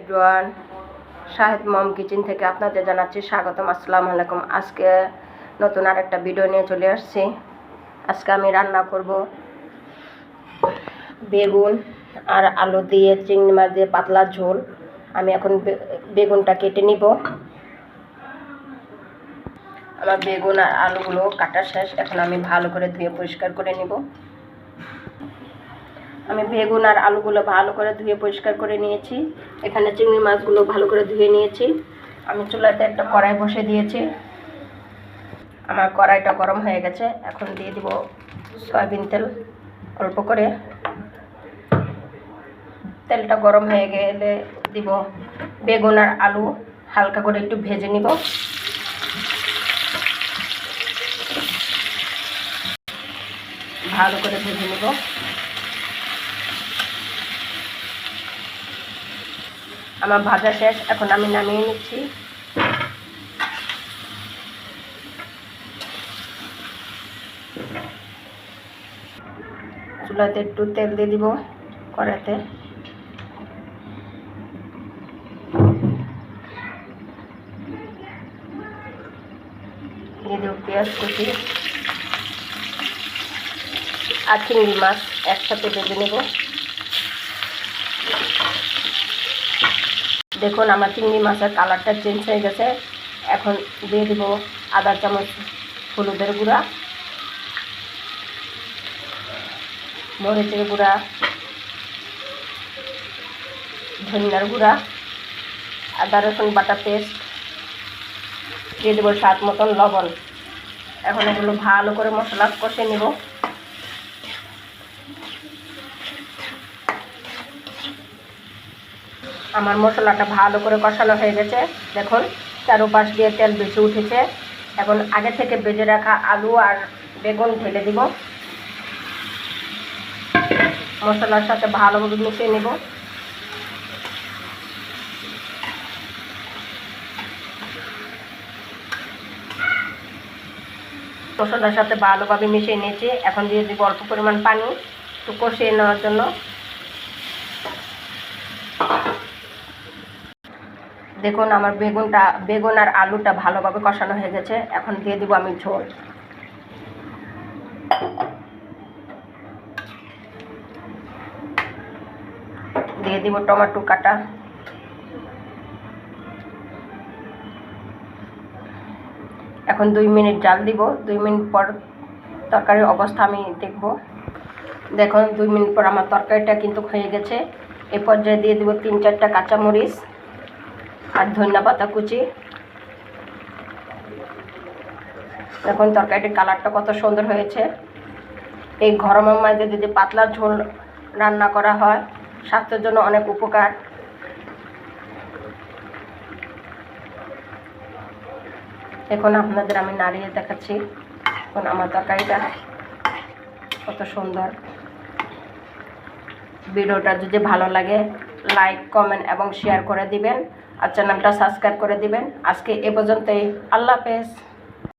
Everyone, Shahed মম kitchen থেকে আপনাদের জানাচ্ছি স্বাগতম। আসসালামু আলাইকুম। আজকে নতুন আরেকটা ভিডিও নিয়ে চলে আসছি। আজকে আমি রান্না করব বেগুন আর আলু দিয়ে চিংড়ি মাছ দিয়ে পাতলা ঝোল। আমি এখন বেগুনটা কেটে নিব। আমার বেগুন আর আলুগুলো কাটা শেষ। এখন আমি ভালো করে ধুয়ে পরিষ্কার করে নিব। আমি বেগুন আর আলুগুলো ভালো করে ধুয়ে পরিষ্কার করে নিয়েছি। এখানে চিংড়ি মাছগুলো ভালো করে ধুয়ে নিয়েছি। আমি চুলাতে একটা কড়াই বসে দিয়েছি। আমার কড়াইটা গরম হয়ে গেছে। এখন দিয়ে দিব সয়াবিন তেল অল্প করে। তেলটা গরম হয়ে গেলে দিব বেগুন আর আলু, হালকা করে একটু ভেজে নিব। ভালো করে ভেজে নিব। আমার ভাজা শেষ। এখন আমি নামিয়ে নিচ্ছি। চুলাতে একটু তেল দিয়ে দিব কড়াইতে। দিয়ে দেব পেঁয়াজ কুচি আর চিংড়ি মাছ একসাথে ভেজে নেব। দেখুন আমার চিংড়ি মাছের কালারটা চেঞ্জ হয়ে গেছে। এখন দিয়ে দেব আধা চামচ হলুদের গুঁড়া, মরিচের গুঁড়া, ধনিয়ার গুঁড়া, আদা রসুন বাটা পেস্ট, দিয়ে দেবো স্বাদ মতন লবণ। এখন এগুলো ভালো করে মশলা কষে নেব। আমার মশলাটা ভালো করে কষানো হয়ে গেছে। দেখুন চারপাশ দিয়ে তেল বেশি উঠেছে। এখন আগে থেকে ভেজে রাখা আলু আর বেগুন ঢেলে দিব। মশলার সাথে ভালোভাবে মিশিয়ে নেব। মশলার সাথে ভালোভাবে মিশিয়ে নিয়েছি। এখন দিয়ে দিব অল্প পরিমাণ পানি একটু কষিয়ে নেওয়ার জন্য। দেখুন আমার বেগুন আর আলুটা ভালোভাবে কষানো হয়ে গেছে। এখন দিয়ে দিব আমি ঝোল। দিয়ে দিব টমেটো কাটা। এখন 2 মিনিট জাল দিব। 2 মিনিট পর তরকারির অবস্থা আমি দেখব। দেখুন 2 মিনিট পর আমার তরকারিটা কিন্তু হয়ে গেছে। এই পর্যায়ে দিয়ে দিব 3-4টা কাঁচামরিচ আর ধনিয়া পাতা কুচি। দেখুন তরকারিটির কালারটা কত সুন্দর হয়েছে। এই গরমের মধ্যে যদি পাতলা ঝোল রান্না করা হয় স্বাস্থ্যের জন্য অনেক উপকার। এখন আপনাদের আমি নাড়িয়ে দেখাচ্ছি। এখন আমার তরকারিটা কত সুন্দর। ভিডিওটা যদি ভালো লাগে লাইক, কমেন্ট এবং শেয়ার করে দিবেন আর চ্যানেলটা সাবস্ক্রাইব করে দিবেন। আজকে এ পর্যন্তই। আল্লাহ হাফেজ।